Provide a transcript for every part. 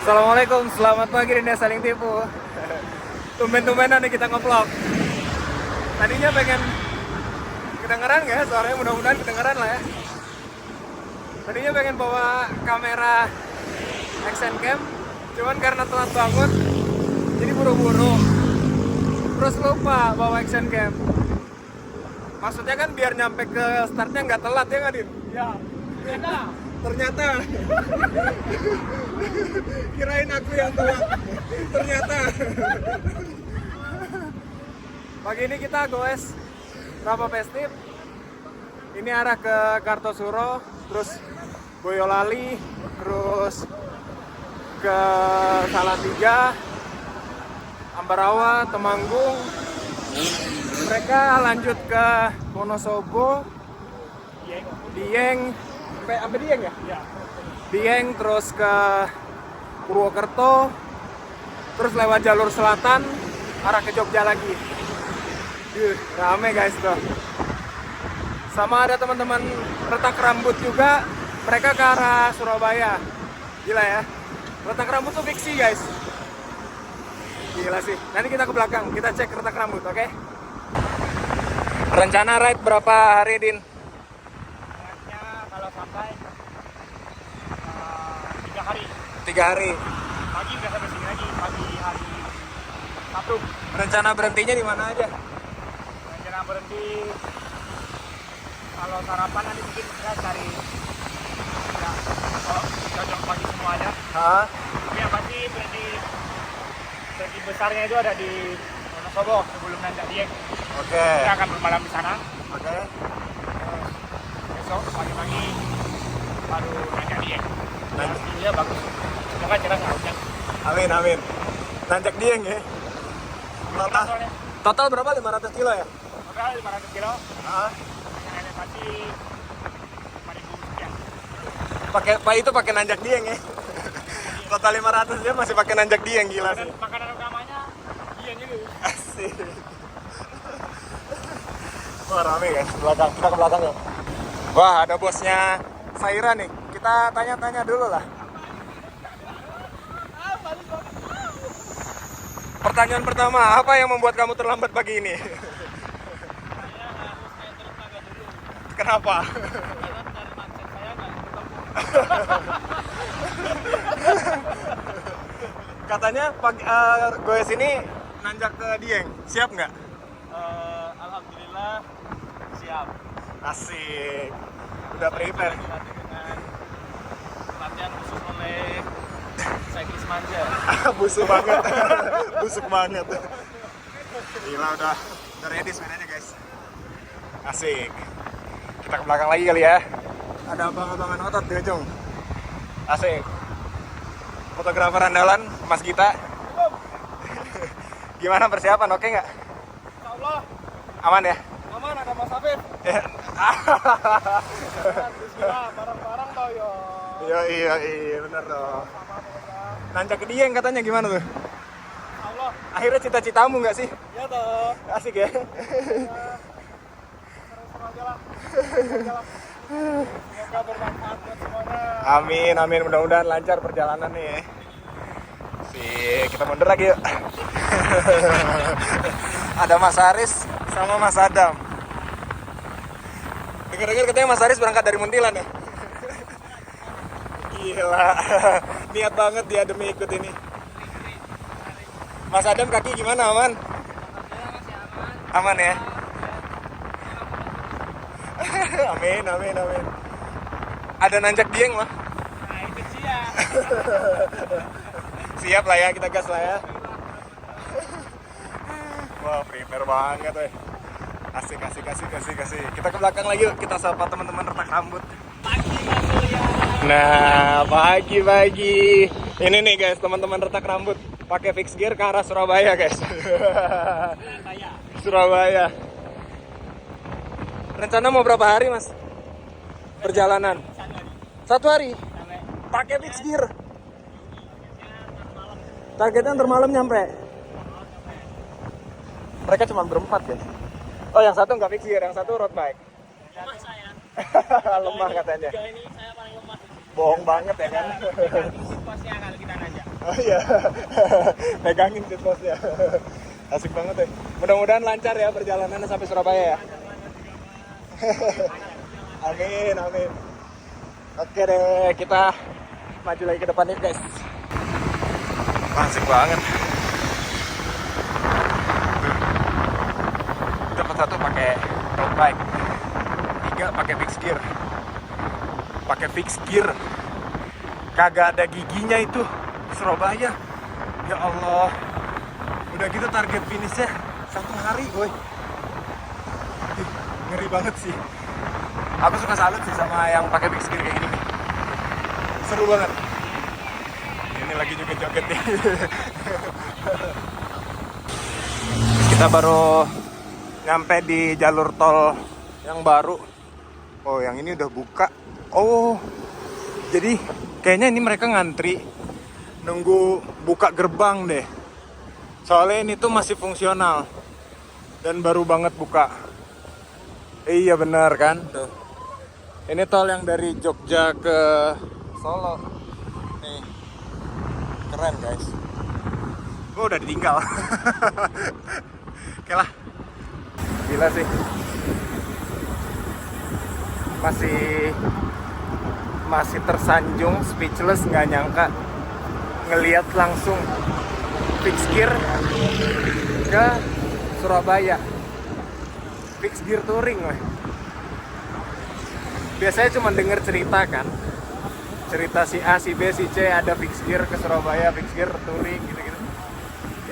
Assalamualaikum, selamat pagi Rinda saling tipu. Tumben-tumbenan nih kita nge-vlog. Tadinya pengen kedengeran nggak? Suaranya mudah-mudahan kedengeran lah ya. Tadinya pengen bawa kamera action cam, cuman karena telat bangun, jadi buru-buru. Terus lupa bawa action cam. Maksudnya kan biar nyampe ke startnya nggak telat ya nggak, Din? Ya, Ternyata kirain aku yang telat. Ternyata pagi ini kita goes Rapa Festive. Ini arah ke Kartosuro, terus Boyolali, terus ke Salatiga, Ambarawa, Temanggung. Mereka lanjut ke Wonosobo, Dieng, sampai Dieng ya? ya. Dieng, terus ke Purwokerto, terus lewat jalur selatan arah ke Jogja lagi. Rame guys tuh. Sama ada teman-teman retak rambut juga, mereka ke arah Surabaya. Gila ya, retak rambut tuh fiksi guys. Gila sih. Nanti kita ke belakang, kita cek retak rambut, oke? Rencana ride berapa hari, Din? Ride-nya kalau sampai 3 hari. 3 hari. Pagi udah sampai sini lagi, pagi hari Sabtu. Rencana berhentinya di mana aja? Rencana berhenti kalau sarapan nanti mungkin kita cari ya, cocok pagi semuanya. Hah? Tapi yang pasti berhenti besarnya itu ada di Wonosobo sebelum nanjak Dieng. Oke. Kita akan bermalam di sana. Oke. Besok pagi-pagi baru nanjak Dieng. Nanjak. Iya bagus. Semoga cerah nggak hujan. Amin, amin. Nanjak Dieng ya. Total, Soalnya total berapa? 500 kilo ya? total 500 kilo. Hah? Yang elevasi 5.000 sekian. Pak itu pakai nanjak Dieng ya. Total 500 dia masih pakai nanjak Dieng, gila sih. Dan makanan utamanya Dieng itu. Asik. Wah, rame guys, belakang. Kita ke belakang ya. Wah, ada bosnya Saira nih. Kita tanya-tanya dulu lah. Pertanyaan pertama, apa yang membuat kamu terlambat pagi ini? Kenapa? Katanya goes ini nanjak ke Dieng. Siap nggak? Alhamdulillah siap. Asik. Udah prepare. Dilatih dengan latihan khusus oleh cyclist manja. Busuk banget. Busuk banget. Gila udah ready sepedanya guys. Asik. Kita ke belakang lagi kali ya. Ada abang-abangan otot di ujung. Asik. Fotografer andalan Mas Gita. Gimana persiapan? Oke nggak? Insyaallah Aman ya? aman, ada Mas Afif. Ya. Bismillah, barang-barang tau yo. Iya bener dong. Nanjak ke Dieng katanya gimana tuh? Allah, Akhirnya cita-citamu nggak sih? ya toh. Asik ya? Seru-seru aja lah. Semoga bermanfaat buat semuanya. Amin, amin. Mudah-mudahan lancar perjalanan nih ya. Kita mundur lagi yuk. Ada Mas Aris sama Mas Adam. Dengar-dengar katanya Mas Aris berangkat dari Muntilan ya? Gila. Niat banget dia demi ikut ini. Mas Adam kaki gimana, aman? Aman ya? Amin, amin, amin. Ada nanjak Dieng lah. Nah, itu dia. Siap lah ya, kita gas lah ya. Wah, prepare banget weh. Asik. Kita ke belakang lagi yuk, kita sapa teman-teman retak rambut. Nah, pagi-pagi. Ini nih guys, teman-teman retak rambut. Pakai fix gear ke arah Surabaya guys. Surabaya. Rencana mau berapa hari mas? Perjalanan? 1 hari? Pakai fix gear? Targetnya ntar malam nyampe? Mereka cuma berempat guys. Oh yang satu nggak fix gear, yang satu road bike. Lemah saya. Lemah katanya. Ini saya paling lemah. Bohong banget ya kan. Situasinya kalau kita nanjak. Oh iya. Pegangin seat postnya. Asik banget ya. Mudah-mudahan lancar ya perjalanannya sampai Surabaya ya. Amin, amin. Oke deh, kita maju lagi ke depan nih guys. Asik banget. Tempat satu pakai road bike, 3 pakai fixed gear. Pakai fixed gear. Kagak ada giginya itu Surabaya. Ya Allah. Udah gitu target finishnya 1 hari, boy. Ngeri banget sih. Aku suka salut sih sama yang pakai fixed gear kayak gini nih. Seru banget. Ini lagi joget-joget nih. Kita baru nyampe di jalur tol yang baru. Oh, yang ini udah buka. Oh, jadi kayaknya ini mereka ngantri nunggu buka gerbang deh. Soalnya ini tuh masih fungsional dan baru banget buka. Iya benar kan? Tuh. Ini tol yang dari Jogja ke Solo. Nih. Keren guys. Gue udah ditinggal. Oke lah. Gila sih. Masih tersanjung, speechless, nggak nyangka ngelihat langsung fixed gear ke Surabaya. Fixed gear touring lah. Biasanya cuma denger cerita kan, cerita si A, si B, si C ada fixed gear ke Surabaya, fixed gear touring gitu-gitu.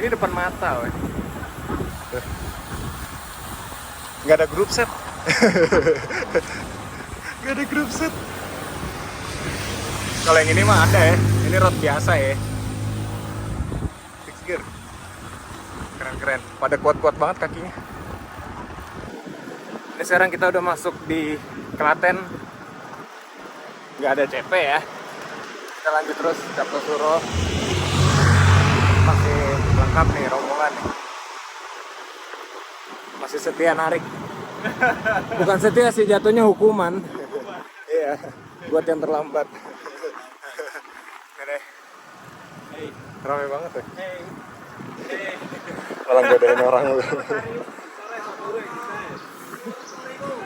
Ini depan mata weh. Nggak ada group set. Nggak ada group set. Kalau yang ini mah ada ya, ini road biasa ya. Fixed gear. Keren-keren, pada kuat-kuat banget kakinya. Ini sekarang kita udah masuk di Klaten. Nggak ada CP ya. Kita lanjut terus Kartosuro. Masih lengkap nih rombongan nih. Masih setia narik. Bukan setia sih, jatuhnya hukuman. Iya, buat yang terlambat. Oke. Ramai banget ya. Malah godain orang lu.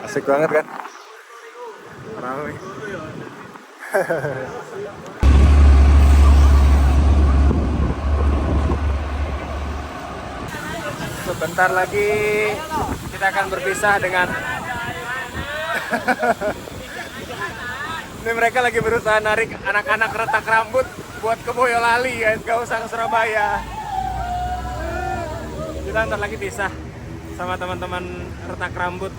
Asik banget kan? Ramai. Sebentar lagi kita akan berpisah dengan ini mereka lagi berusaha narik anak-anak retak rambut buat ke Boyolali guys, gak usah ke Surabaya. Kita ntar lagi pisah sama teman-teman retak rambut.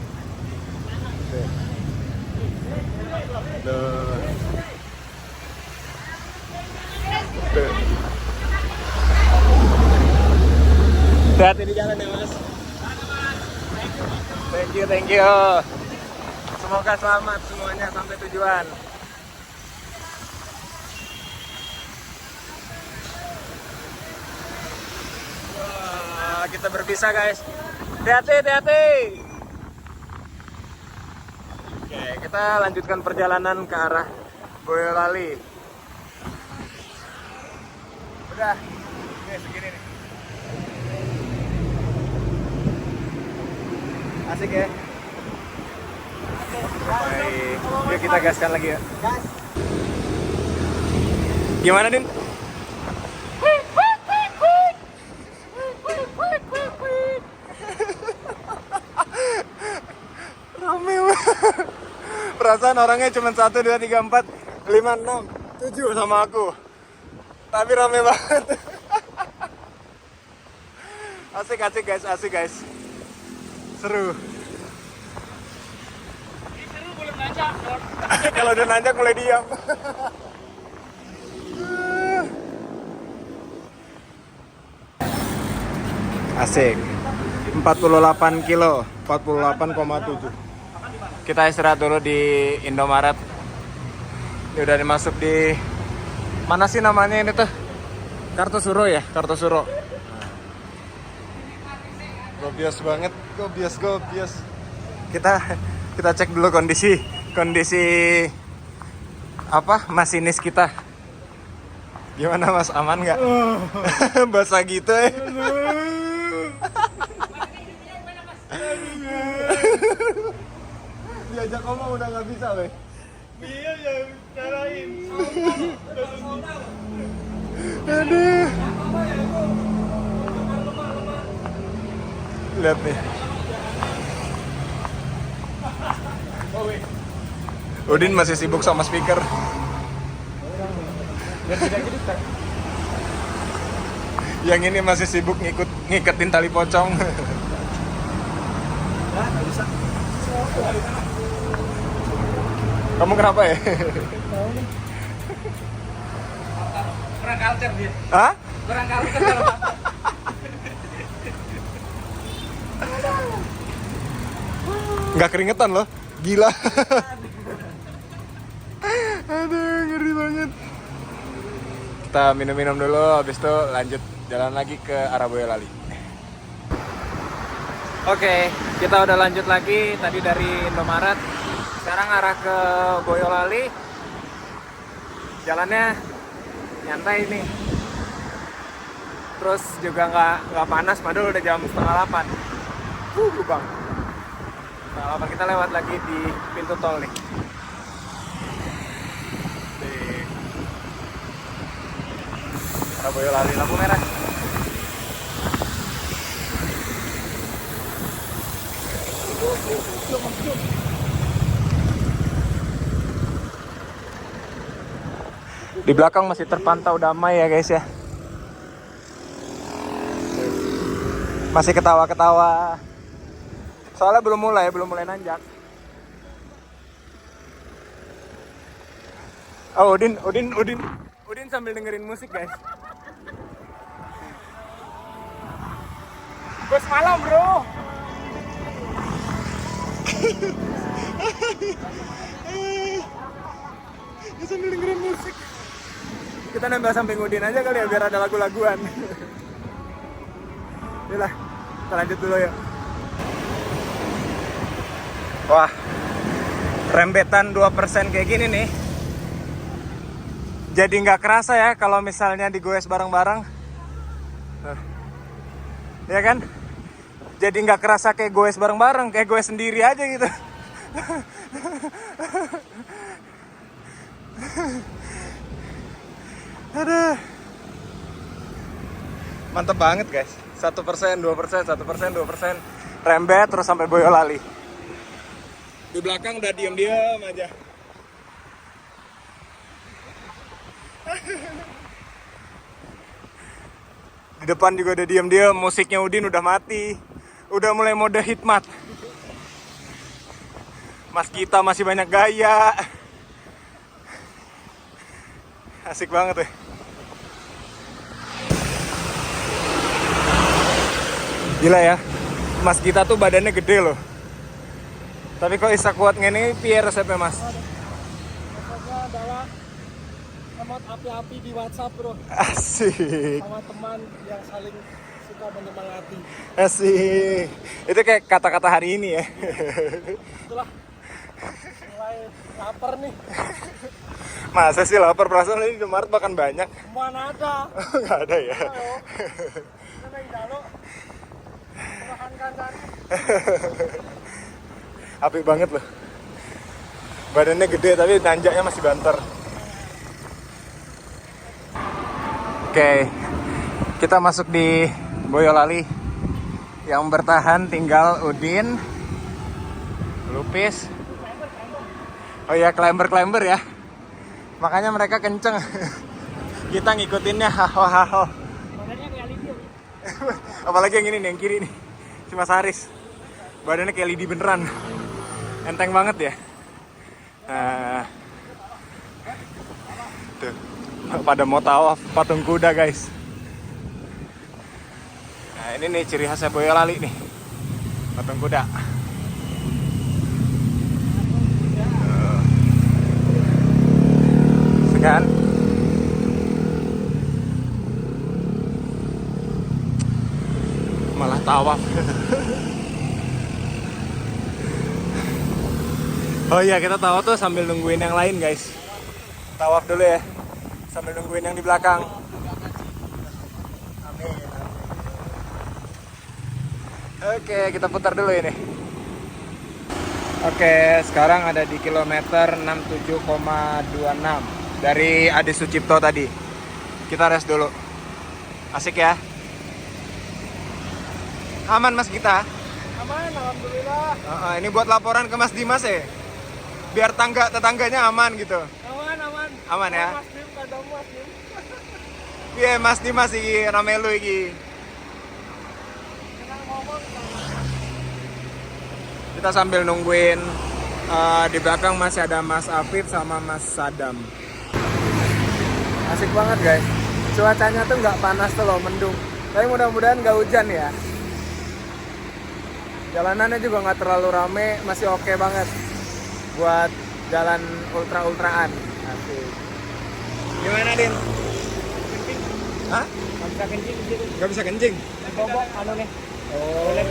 Hati-hati di jalan ya mas. Thank you. Semoga selamat semuanya sampai tujuan. Wah, kita berpisah guys. Hati-hati. Oke, kita lanjutkan perjalanan ke arah Boyolali. Udah, oke segini nih. Asik ya. Baik, yuk kita gaskan lagi ya. Gimana Din? Rame banget. Perasaan orangnya cuma 1, 2, 3, 4, 5, 6, 7 sama aku. Tapi rame banget. Asik guys. Seru. Boleh nanjak. Kalau udah nanjak mulai diam. Asik. 48 kilo, 48,7. Kita istirahat dulu di Indomaret. Ini udah masuk di mana sih namanya ini tuh? Kartosuro ya, Kartosuro. Gobios banget, gobios. Kita cek dulu kondisi apa masinis kita. Gimana Mas, aman nggak? Basah gitu ya. Diajak ngomong udah nggak bisa weh. Iya yang nyalain. Aduh. Lihat nih. Udin masih sibuk sama speaker. Yang ini masih sibuk ngiketin tali pocong. Kamu kenapa ya? Kurang culture dia. Hah? Kurang culture. Nggak keringetan loh, gila. Aduh, ngeri banget. Kita minum-minum dulu, habis itu lanjut jalan lagi ke arah Boyolali. Oke, kita udah lanjut lagi tadi dari Indomaret. Sekarang arah ke Boyolali. Jalannya nyantai nih. Terus juga nggak panas, padahal udah jam 7:30. Bang. Nah, kita lewat lagi di pintu tol nih. Di arah Boyolali, lampu merah. Di belakang masih terpantau damai ya guys ya. Masih ketawa-ketawa. Soalnya belum mulai nanjak. Oh, Udin sambil dengerin musik guys. Bos malam bro. Dia sambil dengerin musik. Kita nambah samping Udin aja kali ya biar ada lagu-laguan. Yalah, kita lanjut dulu yuk. Wah, rembetan 2% kayak gini nih. Jadi nggak kerasa ya kalau misalnya digoes bareng-bareng. Ya kan? Jadi nggak kerasa kayak goes bareng-bareng, kayak goes sendiri aja gitu. Aduh. Mantep banget guys. 1%, 2%, 1%, 2%. Rembet terus sampai Boyolali. Di belakang udah diem-diem aja. Di depan juga udah diem-diem. Musiknya Udin udah mati. Udah mulai mode hikmat. Mas kita masih banyak gaya. Asik banget ya. Gila ya. Mas kita tuh badannya gede loh. Tapi kok bisa kuat ngene piye resepnya Mas? Resepnya adalah emot api-api di WhatsApp bro. Asik. Sama teman yang saling suka menyemangati. Asik. Itu kayak kata-kata hari ini ya. Itulah. Mulai lapar nih. Masa sih lapar, perasaan ini di Indomaret makan banyak. Mana ada? Nggak ada ya. Ini dalo. Makan kandan. Apik banget loh. Badannya gede tapi nanjaknya masih banter. Oke, kita masuk di Boyolali. Yang bertahan tinggal Udin, Lupis. Oh iya, climber ya. Makanya mereka kenceng. Kita ngikutinnya haho. Apalagi yang ini nih, yang kiri nih. Si Mas Haris. Badannya kayak lidi beneran. Enteng banget ya. Tuh. Pada mau tawaf patung kuda guys. Nah ini nih ciri khasnya Boyolali nih. Patung kuda. Kan? Malah tawaf. Oh iya, kita tawaf tuh sambil nungguin yang lain guys. Tawaf dulu ya. sambil nungguin yang di belakang. Amin. Oke, kita putar dulu ini. Oke, sekarang ada di kilometer 67,26 dari Adi Sucipto tadi. Kita rest dulu. Asik ya. Aman Mas kita? Aman, alhamdulillah. Ini buat laporan ke Mas Dimas ya. Biar tetangganya aman gitu. Aman. Aman ya? Mas Dim, kadang Mas Dim. Iya Mas Dimas iki ramelu iki. Kenang ngomong. Kita sambil nungguin di belakang masih ada Mas Afif sama Mas Sadam. Asik banget guys. Cuacanya tuh nggak panas tuh loh, mendung. Tapi mudah-mudahan nggak hujan ya. Jalanannya juga nggak terlalu rame, masih oke banget buat jalan ultraan. Asik. Gimana Din? Kencing. Hah? Nggak bisa kencing di situ. Nggak bisa kencing? Bobok anu nih. Oh. Boleh.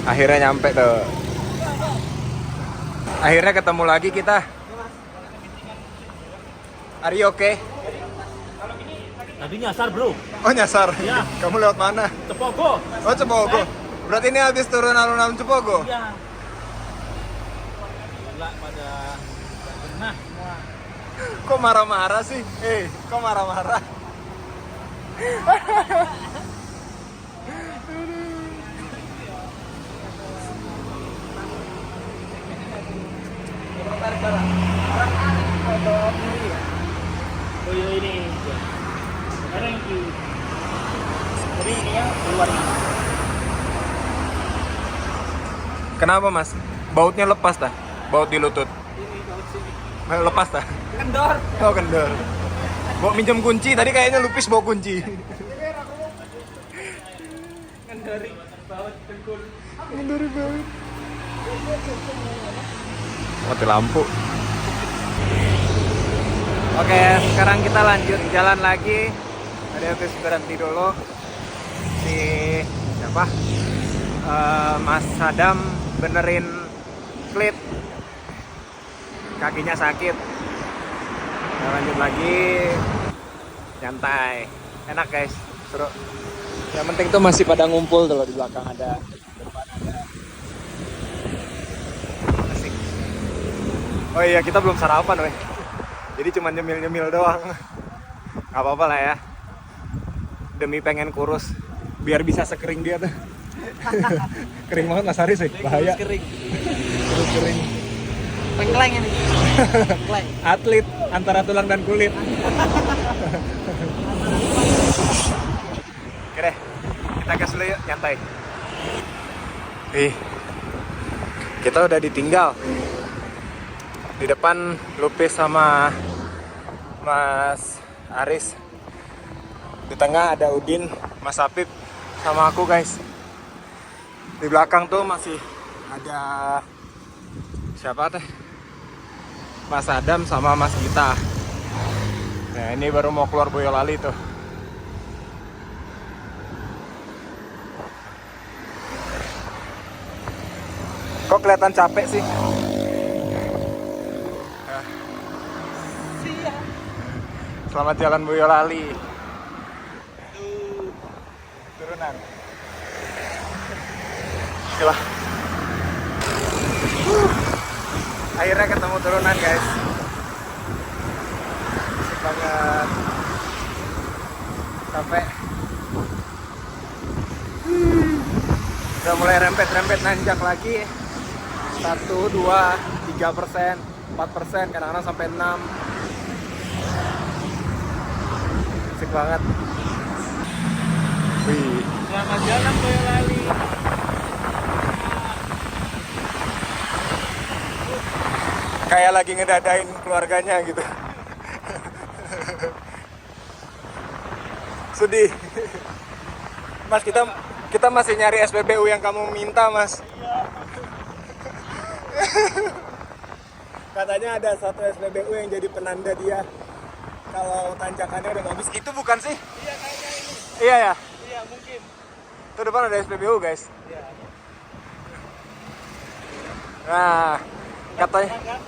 Akhirnya nyampe tuh. Akhirnya ketemu lagi kita. Are you okay? Tadi nyasar bro. Oh nyasar? Iya. Kamu lewat mana? Cepogo. Oh Cepogo. Berarti ini habis turun alun-alun Cepogo? Iya. Gila pada kena semua. Kok marah-marah sih? Kok marah-marah? Oh iya ini. Sekarang ini. Jadi ini ya keluar ini. Kenapa Mas? Bautnya lepas tah? Baut di lutut? Ini baut sini. Lepas tah? Kendor. Oh kendor. Bawa minjem kunci, tadi kayaknya Lupis bawa kunci. Kendori baut dengkul. Kendori baut. Mati lampu. Oke, sekarang kita lanjut jalan lagi. Tadi habis berhenti dulu si siapa? Mas Sadam benerin klip, kakinya sakit. Kita lanjut lagi, nyantai, enak guys, seru. Yang penting tuh masih pada ngumpul tuh loh, di belakang ada, depan ada. Asik. Oh iya, kita belum sarapan weh. Jadi cuma nyemil-nyemil doang. Gak apa-apa lah ya. Demi pengen kurus, biar bisa sekering dia tuh. Kering banget Mas Haris sih, bahaya. Kering. Terus kering. Pengkleng ini. Pengkleng. Atlet antara tulang dan kulit. Oke deh, kita gas dulu yuk, nyantai. Kita udah ditinggal. Di depan Lupis sama Mas Aris. Di tengah ada Udin, Mas Apip, sama aku guys. Di belakang tuh masih ada siapa teh? Mas Adam sama Mas Gita. Nah ini baru mau keluar Boyolali tuh. Kok kelihatan capek sih? Selamat jalan Boyolali. Turunan. Coba. Akhirnya ketemu turunan guys. Asik banget. Capek. Udah mulai rempet-rempet nanjak lagi. 1, 2, 3%, 4%, kadang-kadang sampai 6. Asik banget. Wih. Selamat jalan Boyolali. Kayak lagi ngedadain keluarganya gitu. Sedih. Mas, kita masih nyari SPBU yang kamu minta, Mas. Katanya ada satu SPBU yang jadi penanda dia kalau tanjakannya udah bagus. Itu bukan sih? Iya kayaknya ini. Iya ya. Iya mungkin. Itu depan ada SPBU guys. Iya. Nah, Katanya. kan?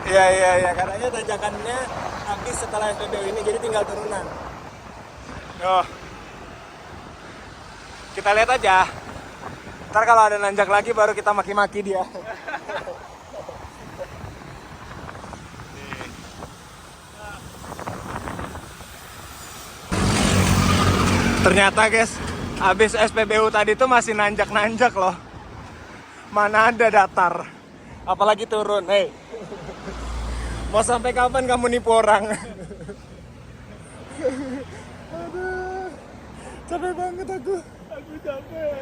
Iya, katanya tanjakannya habis setelah SPBU ini, jadi tinggal turunan. Oh. Kita lihat aja. Ntar kalau ada nanjak lagi baru kita maki-maki dia. Ternyata guys, habis SPBU tadi tuh masih nanjak-nanjak loh. Mana ada datar, apalagi turun. Hei, mau sampai kapan kamu nipu orang? Aduh, capek banget aku. Aku capek.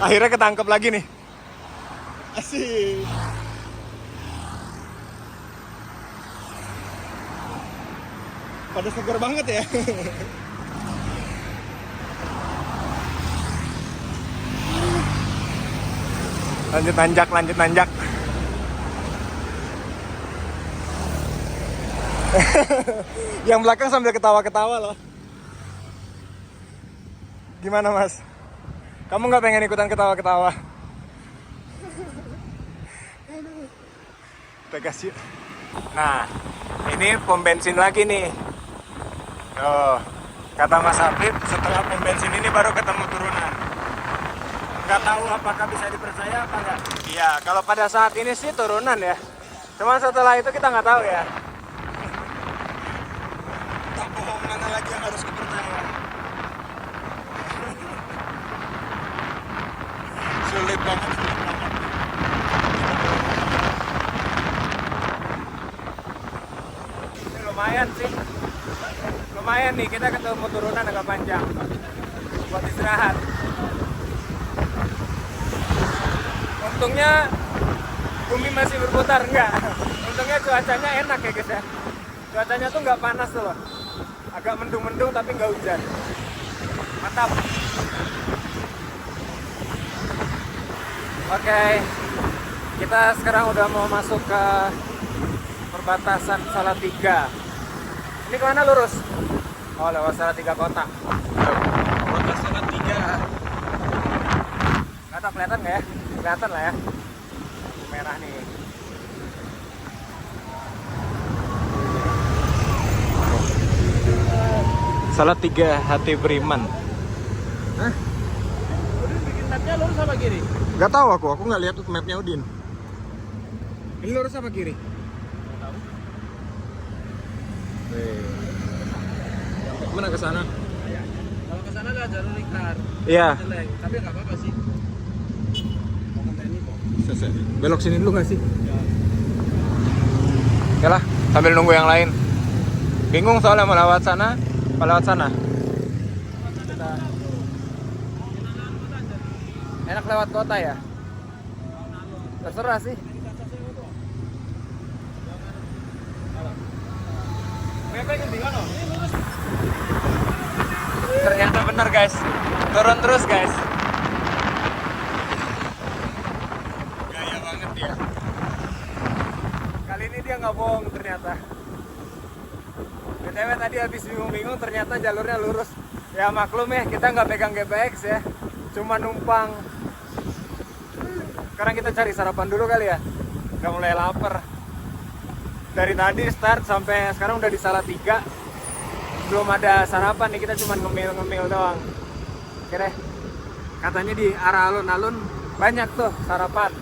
Akhirnya ketangkep lagi nih. Asik. Pada seger banget ya. Lanjut nanjak. Yang belakang sambil ketawa-ketawa loh. Gimana mas? Kamu nggak pengen ikutan ketawa-ketawa? Tegas yuk. Nah, ini pom bensin lagi nih. Oh, kata Mas Habib, setelah pom bensin ini baru ketemu turunan. Nggak tahu apakah bisa dipercaya apa nggak? Iya, kalau pada saat ini sih turunan ya. Cuman setelah itu kita nggak tahu ya. Tak bohong mana lagi yang harus dipercaya. Sulit banget. Ini lumayan sih. Lumayan nih, kita ketemu turunan agak panjang buat istirahat. Untungnya bumi masih berputar, enggak. Untungnya cuacanya enak ya guys ya. Cuacanya tuh nggak panas tuh loh. Agak mendung-mendung tapi nggak hujan. Mantap. Oke, kita sekarang udah mau masuk ke perbatasan Salatiga. Ini kemana lurus? Oh, lewat Salatiga kota. Kota Salatiga. Nggak tahu kelihatan nggak ya? Kelihatan lah ya. Merah nih. Salatiga Hati Beriman. Hah? Udin bikin mapnya lurus apa kiri? Gak tahu aku nggak lihat mapnya Udin. Ini lurus apa kiri? Nggak tahu. Mana ke sana? Kalau ke sana ada jalur lingkar. Iya. Jelek, tapi nggak apa-apa sih. Mau ke TNI kok. Belok sini dulu nggak sih? Ya. Ya lah, sambil nunggu yang lain. Bingung soalnya mau lewat sana, apa lewat sana? Enak lewat kota ya? Terserah sih. Ternyata bener guys, turun terus guys. Gaya banget ya. Kali ini dia nggak bohong ternyata. BTW tadi habis bingung-bingung ternyata jalurnya lurus. Ya maklum ya, kita nggak pegang GPX ya, cuma numpang. Sekarang kita cari sarapan dulu kali ya. Udah mulai lapar. Dari tadi start sampai sekarang udah di Salatiga. Belum ada sarapan nih, kita cuma ngemil-ngemil doang. Oke deh. Katanya di arah alun-alun banyak tuh sarapan.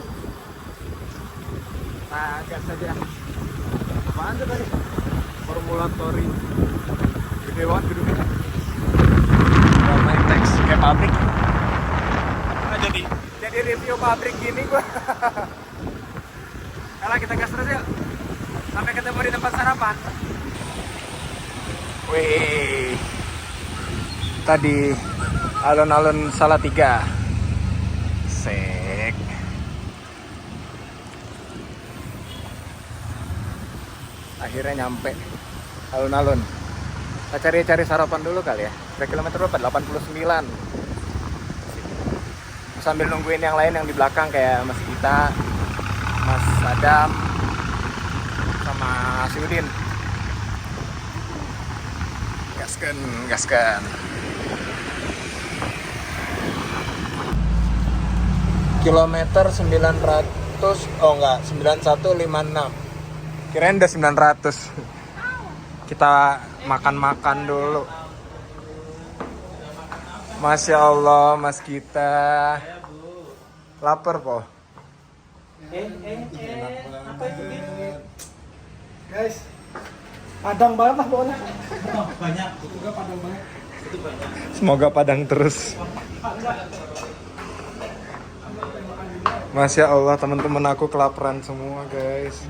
Nah, gas aja. Apaan tuh tadi? Formulatory. Gede banget gedungnya. Main teks kayak pabrik. Nah, jadi review pabrik gini gua. Kalau kita gas terus yuk. Sampai ketemu di tempat sarapan. Wih, tadi alun-alun Salatiga. Sek. Akhirnya nyampe alun-alun. Kita cari-cari sarapan dulu kali ya. Kira kilometer berapa? 89. Sambil nungguin yang lain yang di belakang kayak Mas Gita, Mas Adam, sama si Udin. Gaskan. Kilometer 900 oh enggak, 9156. Kirain udah 900. Kita makan-makan dulu. Masya Allah, Mas kita lapar po. Apa itu guys? Padang banget lah pokoknya. Banyak. Juga padang banget. Semoga padang terus. Masya Allah, teman-teman aku kelaparan semua guys.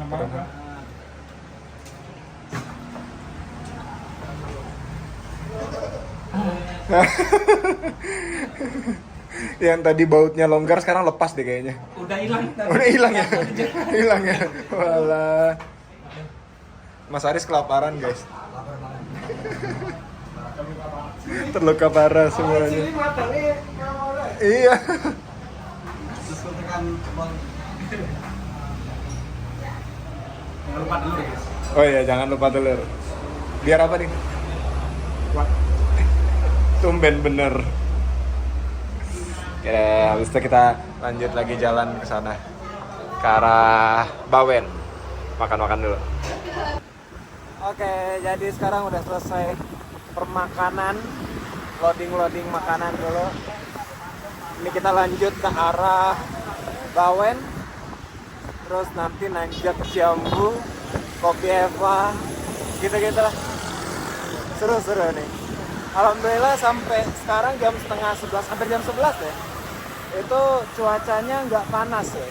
Yang tadi bautnya longgar sekarang lepas deh kayaknya. Udah hilang. Udah hilang ya? Hilang ya? Walah. Mas Aris kelaparan guys. Terluka parah semuanya. Iya. Jangan lupa telur guys. Oh iya, jangan lupa telur. Biar apa nih? Tumben bener. Oke, habis itu kita lanjut lagi jalan ke sana, ke arah Bawen. Makan-makan dulu. Oke, jadi sekarang udah selesai permakanan, loading makanan dulu. Ini kita lanjut ke arah Bawen, terus nanti nanjak Jambu, Kopi Eva, gitu-gitu lah. Seru-seru nih. Alhamdulillah sampai sekarang jam setengah 11, hampir jam 11 ya. Itu cuacanya nggak panas ya.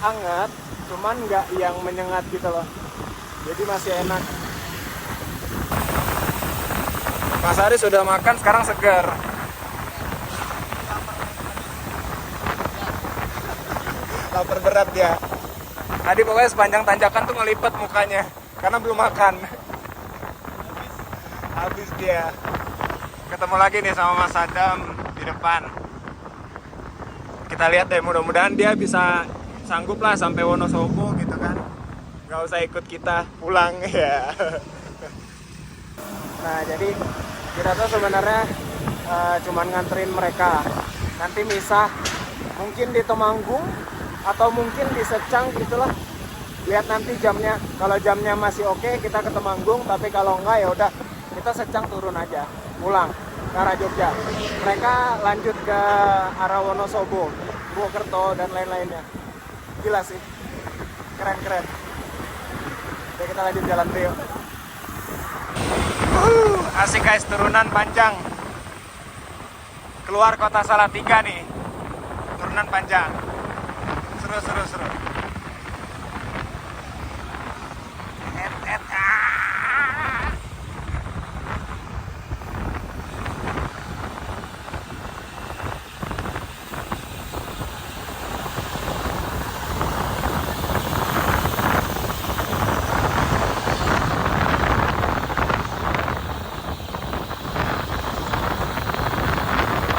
Hangat, cuman nggak yang menyengat gitu loh. Jadi masih enak. Mas Ari sudah makan, sekarang segar. Lapar berat ya. Tadi pokoknya sepanjang tanjakan tuh ngelipet mukanya karena belum makan. Habis dia. Ketemu lagi nih sama Mas Adam di depan. Kita lihat deh, mudah-mudahan dia bisa sanggup lah sampai Wonosobo gitu kan. Gak usah ikut kita pulang ya. Nah jadi kita tuh sebenarnya cuman nganterin mereka. Nanti misah mungkin di Temanggung atau mungkin di Secang gitulah. Lihat nanti jamnya. Kalau jamnya masih oke kita ke Temanggung, tapi kalau enggak ya udah kita Secang turun aja, pulang ke arah Jogja. Mereka lanjut ke arah Wonosobo, Purwokerto dan lain-lainnya. Gila sih, keren-keren. Oke, kita lanjut jalan dulu. Asik guys, turunan panjang. Keluar kota Salatiga nih, turunan panjang. Seru.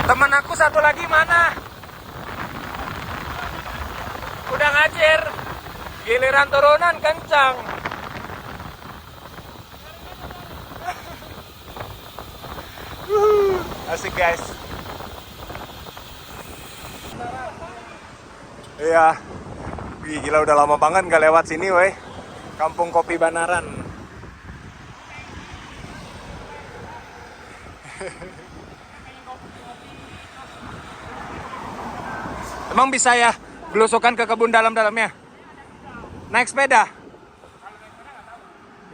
Temen aku satu lagi mana? Udah ngajir. Giliran turunan kencang. Asik guys. Iya. Wih, gila udah lama banget gak lewat sini weh. Kampung Kopi Banaran. Emang bisa ya belusukan ke kebun dalam-dalamnya? Naik sepeda?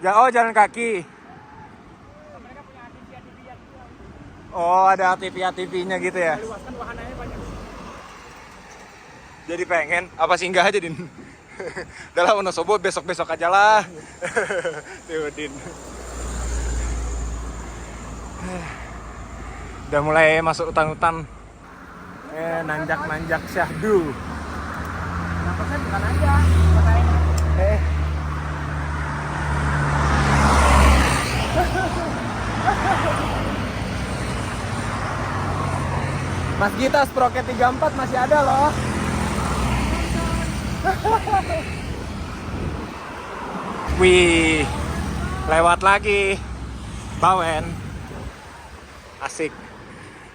Oh, jalan kaki. Oh, ada ATV-nya gitu ya? Jadi pengen, apa singgah aja, Din? Udah lah, Wonosobo besok-besok aja lah. Din. Udah mulai masuk hutan-hutan. Nanjak syahdu. Kenapa kan bukan aja. Mas Gita Sprocket 34 masih ada loh. Wih, lewat lagi Bawen. Asik.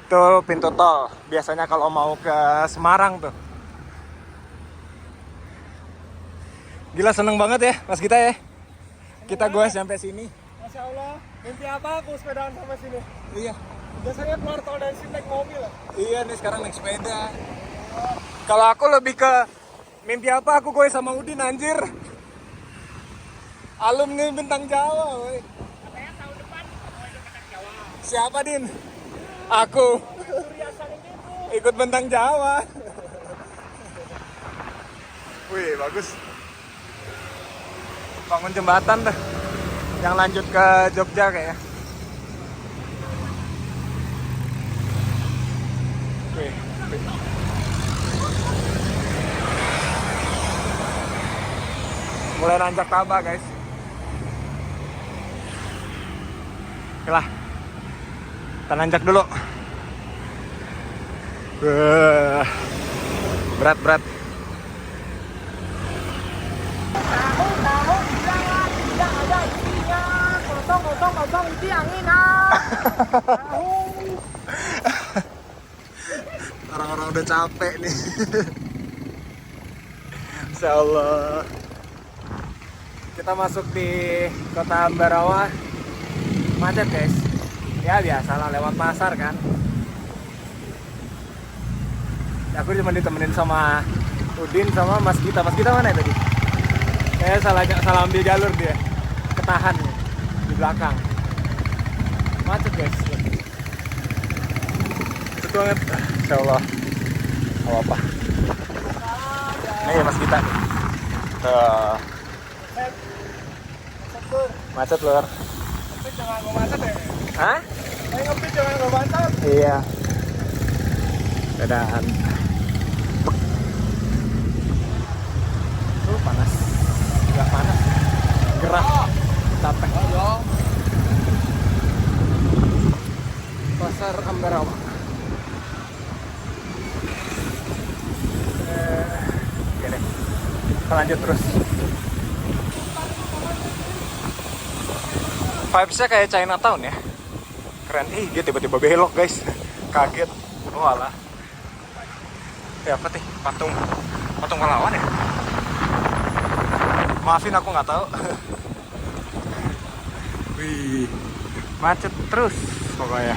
Tuh pintu tol. Biasanya kalau mau ke Semarang tuh. Gila seneng banget ya Mas Gita ya. Kita gua sampai sini. Masya Allah, mimpi apa aku sepedaan sampai sini? Iya. Biasanya keluar tol dari sini naik mobil. Iya nih sekarang naik sepeda. Kalau aku lebih ke mimpi apa aku gue sama Udin anjir. Alumni Bintang Jawa, woy. Katanya tahun depan mau ikut Bintang Jawa. Siapa Din? Aku. Suryasan itu. Ikut Bintang Jawa. Wih, bagus. Bangun jembatan tuh. Yang lanjut ke Jogja kayaknya. Wih. Mulai nanjak Taba, guys. Oke lah. Kita nanjak dulu. Berat. Tahu jangan tidak ada isinya. Kosong isi angin Tahu. Orang-orang udah capek nih. Insya Allah. Kita masuk di kota Ambarawa. Macet guys. Ya biasalah lewat pasar kan. Aku cuma ditemenin sama Udin sama Mas Gita. Mas Gita mana ya tadi? Saya salah ambil jalur dia. Ketahan di belakang. Macet guys. Macet banget. Insya Allah. Apa? Nih Mas Gita nih. Tuh. Macet lur. Tapi jangan mau macet ya. Hah? Ayo ngepit jangan mau macet. Iya. Bedaan. Tuh panas. Enggak panas. Gerah. Capek. Pasar Ambarawa. Oke deh. Kita lanjut terus. Vibes-nya kayak Chinatown ya. Keren. Dia tiba-tiba belok guys. Kaget. Oh alah. Apa sih? Patung pahlawan ya? Maafin aku nggak tahu. Wih, macet terus pokoknya.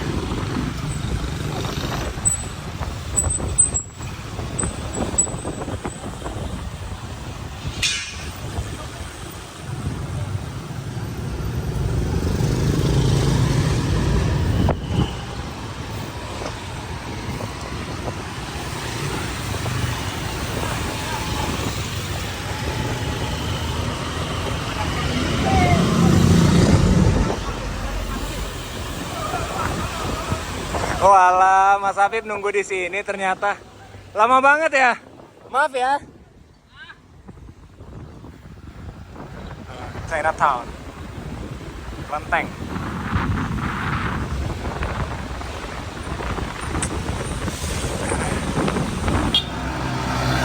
Oh alah, Mas Afif nunggu di sini ternyata. Lama banget ya. Maaf ya. Chinatown. Lenteng.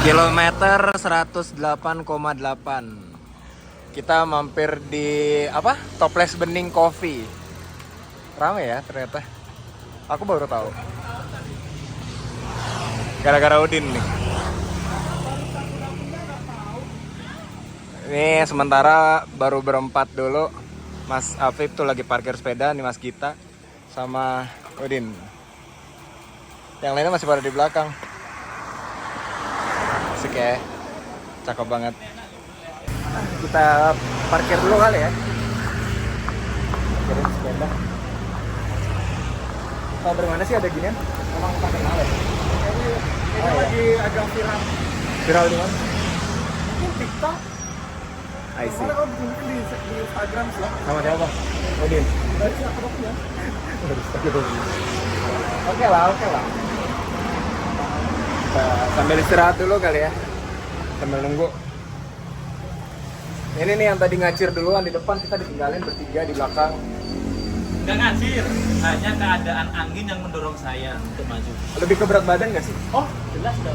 Kilometer 108,8. Kita mampir di apa? Toples Bening Coffee. Ramai ya ternyata. Aku baru tahu. Gara-gara Udin nih. Ini sementara baru berempat dulu. Mas Afif tuh lagi parkir sepeda nih Mas Gita sama Udin. Yang lainnya masih pada di belakang. Asik ya. Cakep banget. Kita parkir dulu kali ya. Parkirin sepeda. Oh, dari mana sih ada ginian? Emang pakai apa? Ini lagi agak viral. Viral di mana? Mungkin TikTok. I see. Kalau mungkin di Instagram sih. Sama siapa? Udin. Dari siapa ya? Oke lah. Kita sambil istirahat dulu kali ya. Sambil nunggu. Ini nih yang tadi ngacir duluan di depan, kita ditinggalin bertiga di belakang. Nggak ngacir, hanya keadaan angin yang mendorong saya untuk maju. Lebih ke berat badan nggak sih? Oh, jelas dong.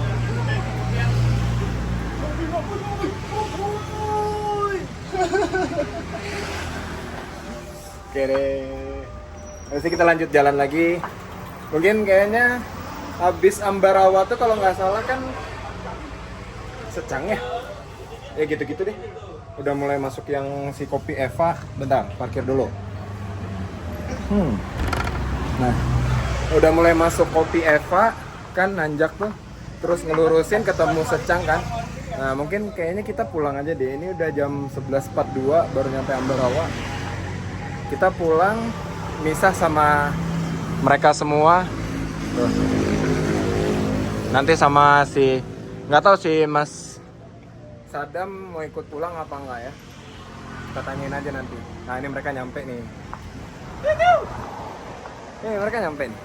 Oke deh. Nanti kita lanjut jalan lagi. Mungkin kayaknya habis Ambarawa tuh kalau nggak salah kan Secang ya? Ya gitu-gitu deh. udah mulai masuk yang si kopi Eva. Bentar, parkir dulu. Nah, udah mulai masuk kopi Eva kan, nanjak tuh. Terus ngelurusin ketemu Secang kan. Nah, mungkin kayaknya kita pulang aja deh. Ini udah jam 11.42 baru nyampe Ambarawa. Kita pulang, misah sama mereka semua. Tuh. Nanti sama si, nggak tahu si Mas Sadam mau ikut pulang apa enggak ya. Kita tanyain aja nanti. Nah, ini mereka nyampe nih. Mereka nyampe nih.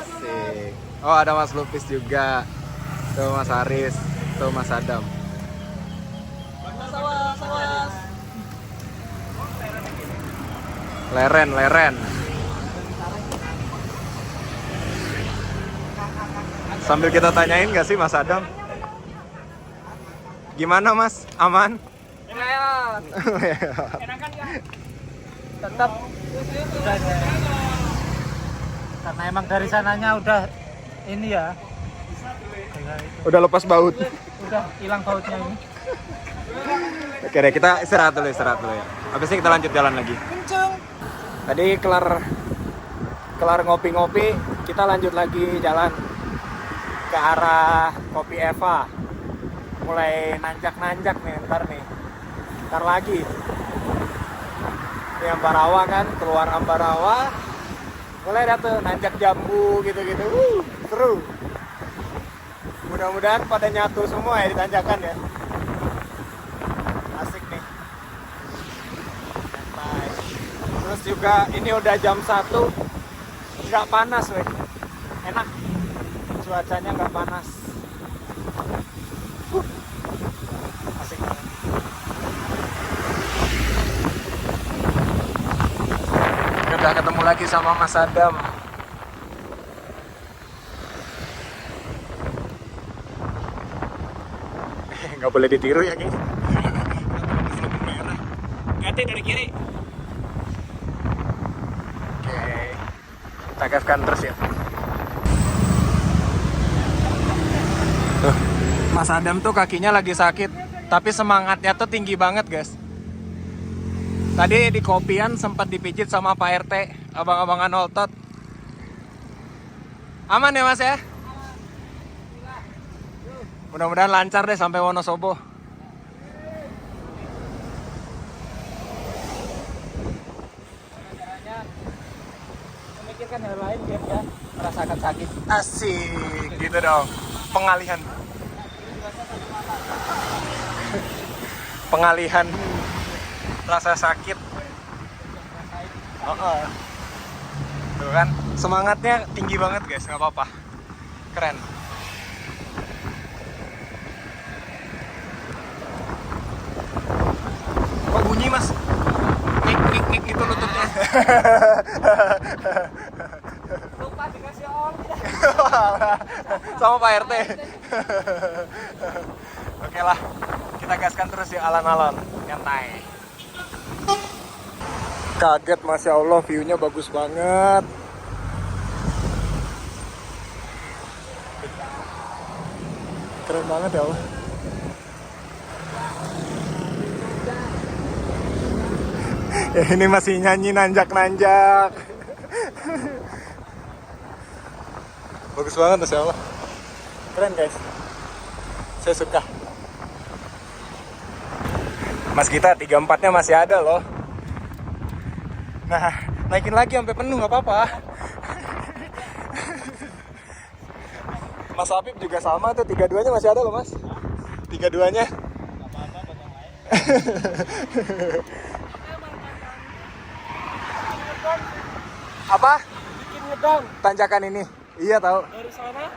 Asik. Oh, ada Mas Lupis juga. Tuh Mas Haris, tuh Mas Adam. Leren. Sambil kita tanyain nggak sih Mas Adam? Gimana Mas? Aman? Lumayan. Enakan ya? Tetap udah ya. Karena emang dari sananya udah ini ya. Udah lepas baut. Udah hilang bautnya ini. Oke deh, kita istirahat dulu ya. Habis ini kita lanjut jalan lagi. Kenceng. Tadi kelar ngopi-ngopi, kita lanjut lagi jalan ke arah Kopi Eva. Mulai nanjak-nanjak nih, ntar lagi. Di Ambarawa kan, keluar Ambarawa, mulai dah tuh nanjak jambu gitu-gitu. Seru. Mudah-mudahan pada nyatu semua ya di tanjakan ya. Asik nih. Santai. Terus juga ini udah jam 1, nggak panas weh. Enak. Cuacanya nggak panas. Asik banget. Udah ketemu lagi sama Mas Adam. Nggak boleh ditiru ya, guys. Ganti dari kiri. Oke, kita gaskan terus ya. Mas Adam tuh kakinya lagi sakit, tapi semangatnya tuh tinggi banget, guys. Tadi di kopian sempat dipijit sama Pak RT, abang-abangan otot. Aman ya Mas ya? Mudah-mudahan lancar deh sampai Wonosobo. Memikirkan hal lain biar ya merasakan sakit. Asik, gitu dong. Pengalihan rasa sakit. Tuh kan, semangatnya tinggi banget guys, nggak apa-apa. Keren. Kok bunyi Mas? Nik gitu lututnya. Lupa dikasih om. Sama Pak RT. Oke lah, kita gaskan terus ya, alon-alon, nyantai. Kaget, Masya Allah, view-nya bagus banget. Keren banget ya Allah. Ya, ini masih nyanyi nanjak-nanjak. Bagus banget Masya Allah. Keren guys. Saya suka. Mas kita 3-4-nya masih ada loh. Nah, naikin lagi sampai penuh nggak apa-apa. Mas Habib juga sama tuh, 3-2-nya masih ada loh Mas. 3-2-nya. Apa? Bikin ngedang Tanjakan ini. Iya tahu. dari sana.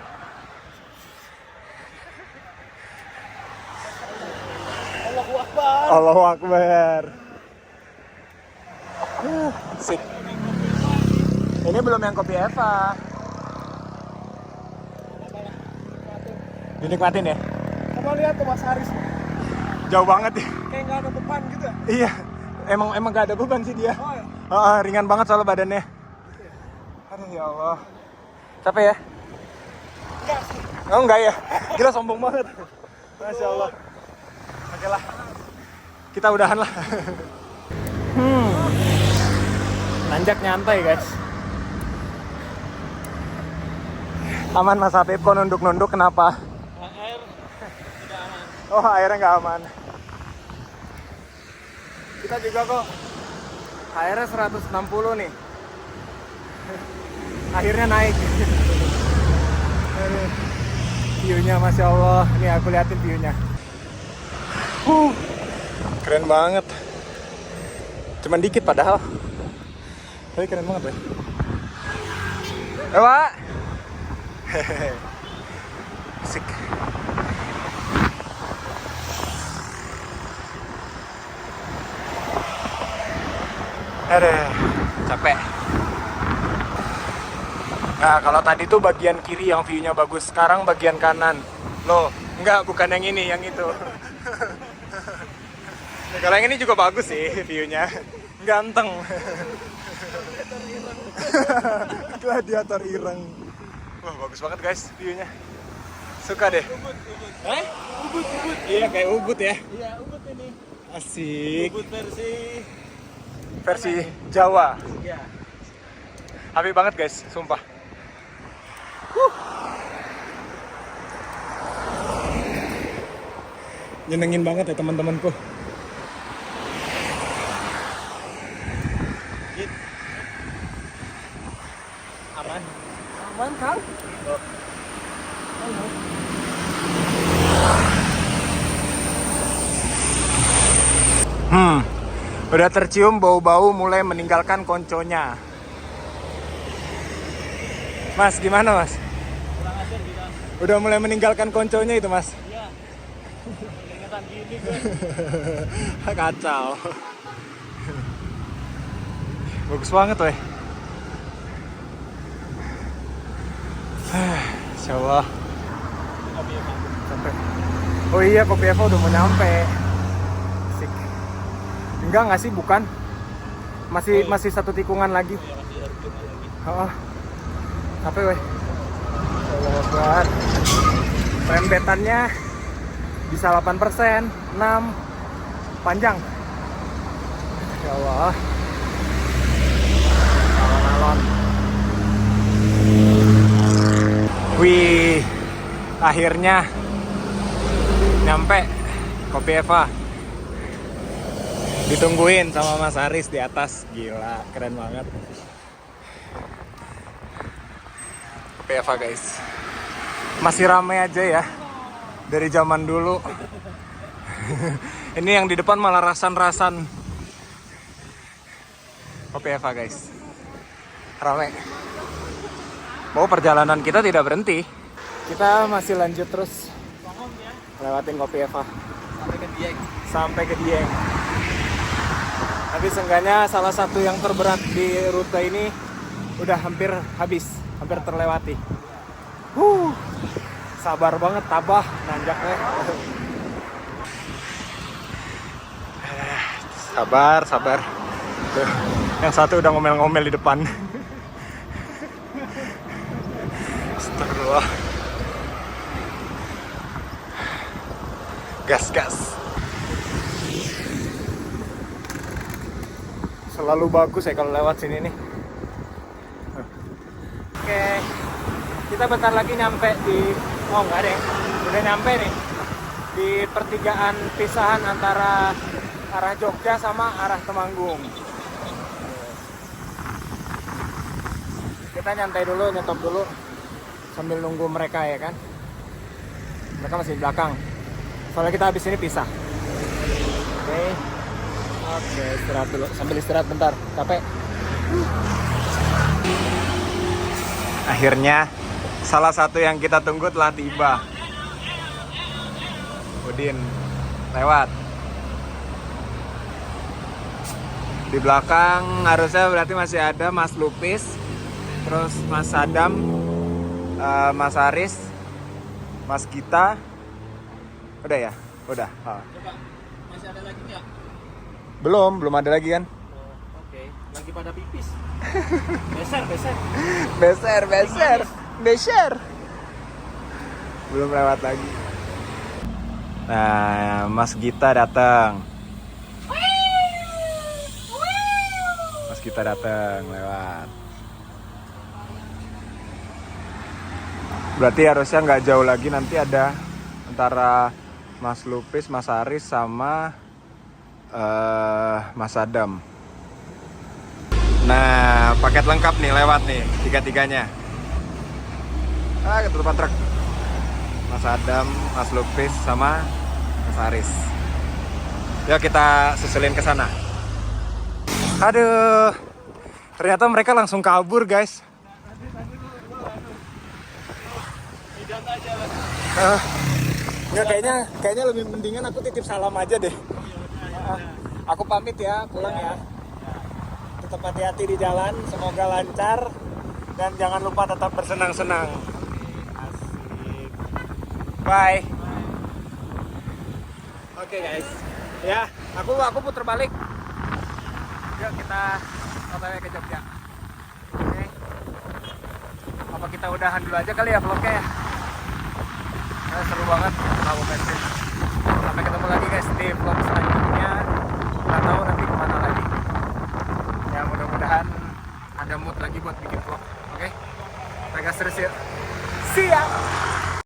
Allahu Akbar. Allahu Akbar. Sip. Ini belum yang kopi Eva. Dinikmatin ya? Kamu lihat tuh Mas Haris, Jauh banget ya? kayak nggak ada beban gitu. Iya. Emang gak ada beban sih dia. Oh ya. Ringan banget soal badannya. Aduh ya Allah. Capek ya? Enggak sih. Oh enggak ya? Gila sombong banget. Masya Allah. Oke lah. Kita udahan lah. Nanjak nyantai guys. Aman Mas Habib kok nunduk-nunduk kenapa? Air tidak aman. Oh airnya nggak aman. Kita juga kok. Airnya 160 nih. Akhirnya naik. View-nya Masya Allah. Ini aku liatin view-nya. Keren banget. Cuman dikit padahal. Tapi keren banget ya. Pak. Asik. Aduh, capek. Nah, kalau tadi tuh bagian kiri yang view-nya bagus, sekarang bagian kanan. Loh, enggak, bukan yang ini, yang itu. Nah, kalau yang ini juga bagus sih view-nya. Ganteng. Gladiator ireng. Wah, bagus banget guys view-nya. Suka deh. Ubud. Iya, kayak ubud ya. Iya, ubud ini. Asik. Ubud Versi Jawa. ya. Happy banget guys, sumpah. Nyenengin banget ya teman-temanku. Aman. Aman kan? Udah tercium bau-bau mulai meninggalkan konconya. Mas, gimana mas? Kurang ajar gitu. Udah mulai meninggalkan konconya itu mas? Iya. Ingetan gini gue. Kacau. Bagus banget weh. Insya Allah. Sampai. Oh iya, Kopi Eva udah mau nyampe. Asik. Enggak sih, bukan. Masih satu tikungan lagi. Ya, masih harus tikungan lagi. Oh, capek weh. Allah Akbar. Rembetannya bisa 8%, 6 panjang. Ya Allah. Alon-alon. Wih, akhirnya nyampe Kopi Eva. Ditungguin sama Mas Aris di atas. Gila, keren banget. Kopi Eva guys. Masih ramai aja ya. Dari zaman dulu. Ini yang di depan malah rasan-rasan. Kopi Eva guys. Ramai. Oh, perjalanan kita tidak berhenti. Kita masih lanjut terus lewatin Kopi Eva sampai ke Dieng. Tapi seenggaknya salah satu yang terberat di rute ini udah hampir habis, hampir terlewati. Sabar banget, tabah nanjaknya. Sabar. Tuh, yang satu udah ngomel-ngomel di depan. Astagfirullah. Gas. Selalu bagus ya kalau lewat sini nih. Oke, kita bentar lagi nyampe di, enggak deh, udah nyampe nih di pertigaan pisahan antara arah Jogja sama arah Temanggung. Kita nyantai dulu, nyetop dulu sambil nunggu mereka ya kan. Mereka masih di belakang. Soalnya kita habis ini pisah. Oke, istirahat dulu. Sambil istirahat bentar. Capek. Akhirnya salah satu yang kita tunggu telah tiba. Udin lewat. Di belakang harusnya berarti masih ada Mas Lupis, terus Mas Sadam, Mas Aris, Mas Gita. Udah ya? Udah. Coba, masih ada lagi nggak? Belum ada lagi kan? Oh, oke. Lagi pada pipis. Beser. Beser. Belum lewat lagi. Nah, Mas Gita datang. Mas Gita datang lewat. Berarti harusnya nggak jauh lagi, nanti ada antara Mas Lupis, Mas Aris sama Mas Adam. Nah, paket lengkap nih lewat nih, tiga-tiganya. Ketutupan truk. Mas Adam, Mas Lupis sama Mas Aris. Yuk kita susulin ke sana. Aduh, ternyata mereka langsung kabur, guys. Nggak, kayaknya lebih mendingan aku titip salam aja deh. Aku pamit ya, pulang ya. Tetap hati-hati di jalan, semoga lancar dan jangan lupa tetap bersenang-senang. Asik. Bye. Oke, guys. Ya, aku puter balik. Yuk kita OTW ke Jogja. Oke. Apa kita udahan dulu aja kali ya vlognya ya? Seru banget, Sampai ketemu lagi guys di vlog selanjutnya.